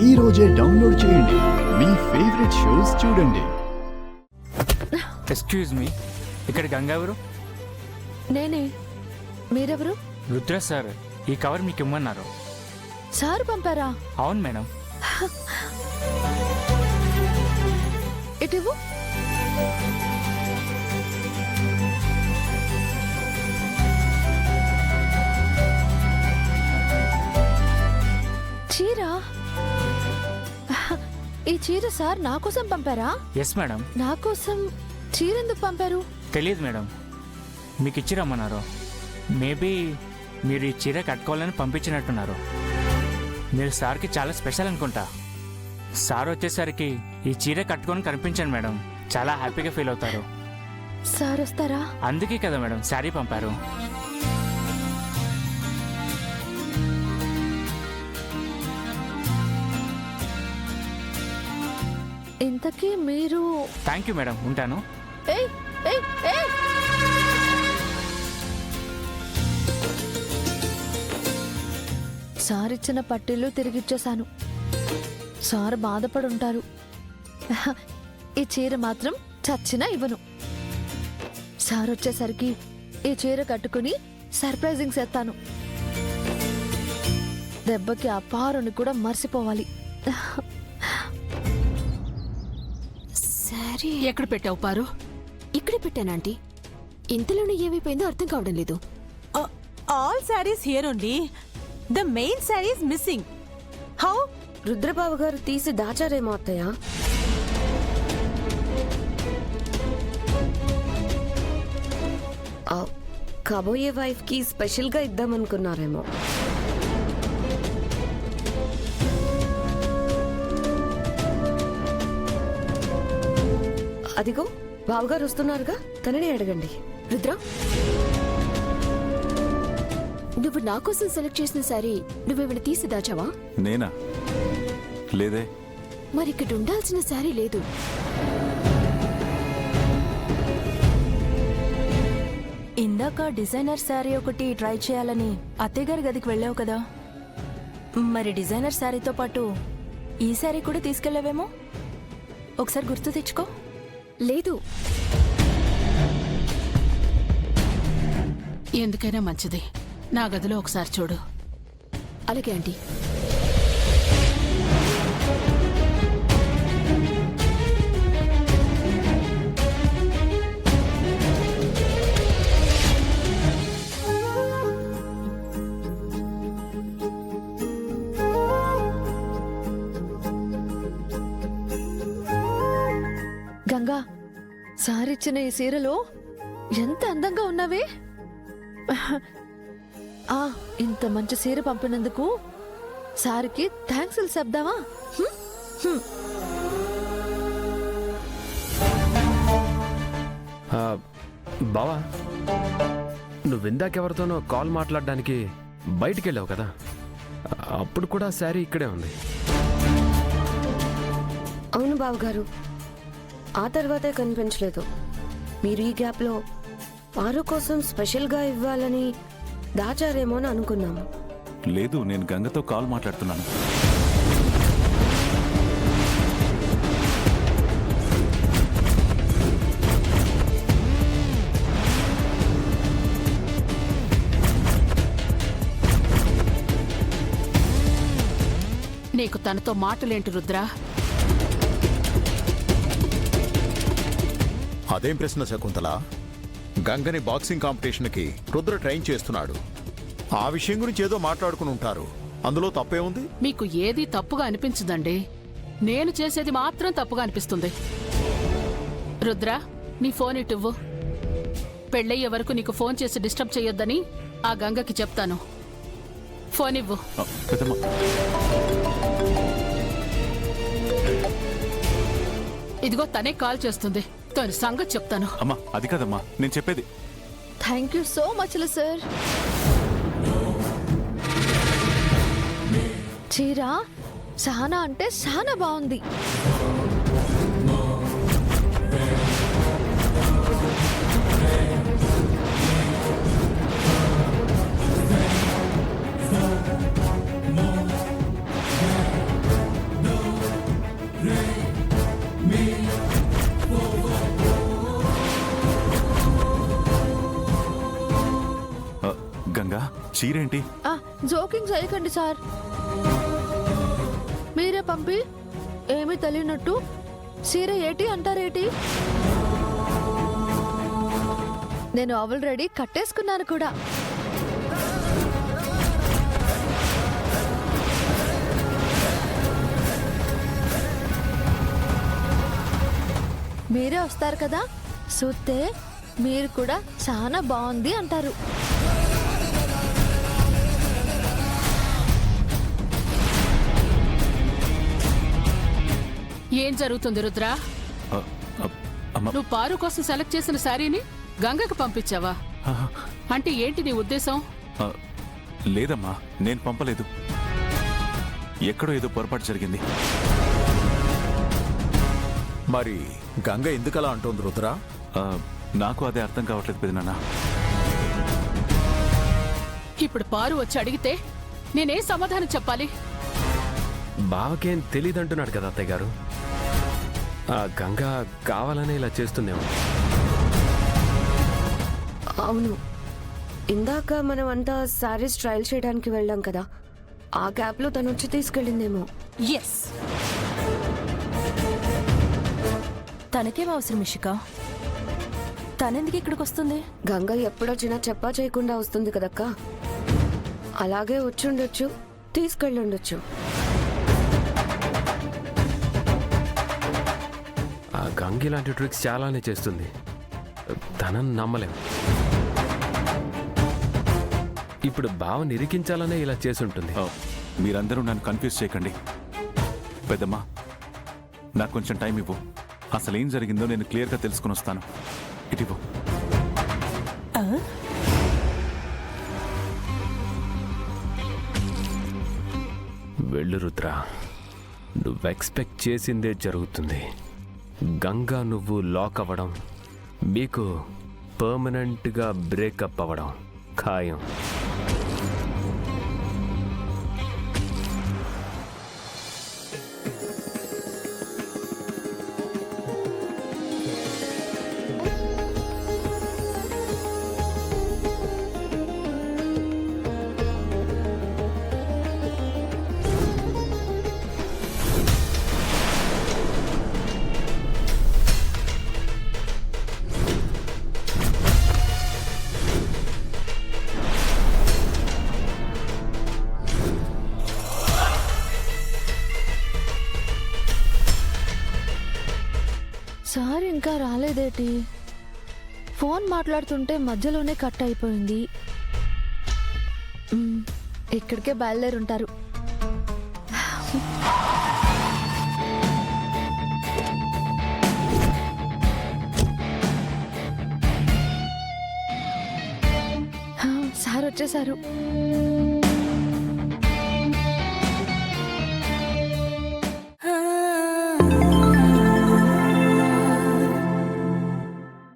ఈ రోజే డౌన్లోడ్ చేయండి. మీ ఫేవరెట్ షోస్ చూడండి. ఎక్స్క్యూజ్ మీ, ఇక్కడ గంగా ఎవరు? నేనే. మీరెవరు? రుద్ర సార్ ఈ కవర్ మీకు ఇమ్మన్నారు. సార్ పంపారా? అవును మేడం. ఇటివ్వు. చీర? ఈ చీర సార్ నా కోసం పంపారా? Yes madam. నా కోసం చీర ఎందుకు పంపారు? తెలియదు మేడం, మీకు ఇచ్చి రమ్మన్నారు. మేబీ మీరు ఈ చీర కట్టుకోవాలని పంపించినట్టున్నారు. మీరు సార్కి చాలా స్పెషల్ అనుకుంటా. సార్ వచ్చేసరికి ఈ చీర కట్టుకొని కనిపించాను మేడం, చాలా హ్యాపీగా ఫీల్ అవుతారు. సార్ వస్తారా? అందుకే కదా మేడం శారీ పంపారు. ఇంతకీ మీరు? థ్యాంక్ యూ మేడం, ఉంటాను. ఏయ్ ఏయ్ ఏయ్! సార్ ఇచ్చిన పట్టీలు తిరిగిచ్చేశాను. సార్ బాధపడుంటారు. ఈ చీర మాత్రం చచ్చినా ఇవ్వను. సార్ వచ్చేసరికి ఈ చీర కట్టుకుని సర్ప్రైజింగ్ చేస్తాను. దెబ్బకి ఆ పారుని కూడా మర్చిపోవాలి. సారీ ఎక్కడ పెట్టావు పారు? ఇక్కడే పెట్టానంటీ. ఇంతలోనే ఏమైపోయిందో అర్థం కావడం లేదు. All saris here only. The main sorry is missing. How? Rudrababu గారు తీసి దాచారేమో అత్తయ్య. కాబోయే వైఫ్ కి స్పెషల్ గా ఇద్దామనుకున్నారేమో. అదిగో బావగారు వస్తున్నారుగా, తననే అడగండి. రుద్ర, నువ్వు నా కోసం సెలెక్ట్ చేసిన సారీ నువ్వేమైనా తీసి దాచావా? నేనా? లేదే. మరి ఇక్కడ ఉండాల్సిన సారీ లేదు. ఇందాక డిజైనర్ శారీ ఒకటి ట్రై చేయాలని అత్తయ్యగారి గదికి వెళ్ళావు కదా, మరి డిజైనర్ శారీతో పాటు ఈ శారీ కూడా తీసుకెళ్ళావేమో. ఒకసారి గుర్తు తెచ్చుకో. లేదు. ఎందుకైనా మంచిది, నా గదిలో ఒకసారి చూడు. అలాగే ఆంటీ. గంగా, సార్ ఇచ్చిన ఈ చీరలో ఎంత అందంగా ఉన్నావే. ఇంత మంచి చీర పంపినందుకు సార్కి థ్యాంక్స్ చెప్దామా? బావా, నువ్విందాకెవరితోనో కాల్ మాట్లాడడానికి బయటికి వెళ్ళావు కదా, అప్పుడు కూడా శారీ ఇక్కడే ఉంది. అవును బావగారు, ఆ తర్వాతే కనిపించలేదు. మీరు ఈ గ్యాప్లో పారు కోసం స్పెషల్గా ఇవ్వాలని దాచారేమో అని అనుకున్నాము. లేదు, నేను గంగతో కాల్ మాట్లాడుతున్నాను. నీకు తనతో మాటలేంటి రుద్రా? అదేం ప్రశ్న శకుంతల? గంగని బాక్సింగ్ కాంపిటీషన్కి రుద్ర ట్రైన్ చేస్తున్నాడు. ఆ విషయం గురించి ఏదో మాట్లాడుకుని ఉంటారు. అందులో తప్పే ఉంది? మీకు ఏది తప్పుగా అనిపించదండి, నేను చేసేది మాత్రం తప్పుగా అనిపిస్తుంది. రుద్ర, నీ ఫోన్ ఇటువ్వు. పెళ్ళయ్యే వరకు నీకు ఫోన్ చేసి డిస్టర్బ్ చేయొద్దని ఆ గంగకి చెప్తాను. ఫోన్ ఇవ్వు. ఇదిగో తనే కాల్ చేస్తుంది, తన సంగతి చెప్తాను. అమ్మా అది కదమ్మా నేను చెప్పేది. Thank you so much sir. చీర చాలా అంటే చాలా బాగుంది. చీరేంటి? జోకింగ్ చేయకండి సార్. మీరే పంపి ఏమీ తెలియనట్టు చీర ఏటి అంటారేటి? నేను ఆల్రెడీ కట్టేసుకున్నాను కూడా. మీరే వస్తారు కదా, చూస్తే మీరు కూడా చాలా బాగుంది అంటారు. ఏం జరుగుతుంది రుద్రా? ఆ, ఆ, అమ్మ. నువ్వు పారు కోసం సెలెక్ట్ చేసిన శారీని గంగకు పంపించావా? ఆహా, అంటే ఏంటి నీ ఉద్దేశం? ఆ, లేదమ్మా, నేను పంపలేదు. ఎక్కడో ఏదో పొరపాటు జరిగింది. మరి గంగ ఎందుకలా అంటోంది రుద్ర? ఆ, నాకు అదే అర్థం కావట్లేదు పెదనాన్న. ఇప్పుడు పారు వచ్చి అడిగితే నేనేం సమాధానం చెప్పాలి? బావకేం తెలియదంటున్నాడు కదా అత్తయ్య గారు. ఆ గంగ కావాలనే ఇలా చేస్తుందేమో. అవును, ఇందాక మనం అంతా శారీస్ ట్రయల్ చేయడానికి వెళ్ళాం కదా, ఆ గ్యాప్లో తను వచ్చి తీసుకెళ్ళిందేమో. ఎస్, తనకేం అవసరం ఇషిక? తనెందుకు ఇక్కడికి వస్తుంది? గంగ ఎప్పుడొచ్చినా చెప్పా చేయకుండా వస్తుంది కదక్క. అలాగే వచ్చుండొచ్చు, తీసుకెళ్ళుండొచ్చు. ఆ గంగ ఇలాంటి ట్రిక్స్ చాలానే చేస్తుంది. తనని నమ్మలేం. ఇప్పుడు బావ నిరికించాలనే ఇలా చేసుంటుంది. ఆ, మీరందరూ నన్ను కన్ఫ్యూజ్ చేయకండి. పెద్దమ్మా, నాకు కొంచెం టైం ఇవ్వు. అసలు ఏం జరిగిందో నేను క్లియర్గా తెలుసుకుని వస్తాను. ఇటివ్వు. ఆ? వెళ్ళు రుద్ర, నువ్వు ఎక్స్పెక్ట్ చేసిందే జరుగుతుంది. గంగా నువ్వు లాక్ అవ్వడం, మీకు పర్మనెంట్గా బ్రేకప్ అవ్వడం ఖాయం. సార్ ఇంకా రాలేదేటి? ఫోన్ మాట్లాడుతుంటే మధ్యలోనే కట్ అయిపోయింది. ఇక్కడికే బయలుదేరుంటారు. సార్ వచ్చేసారు. ఆ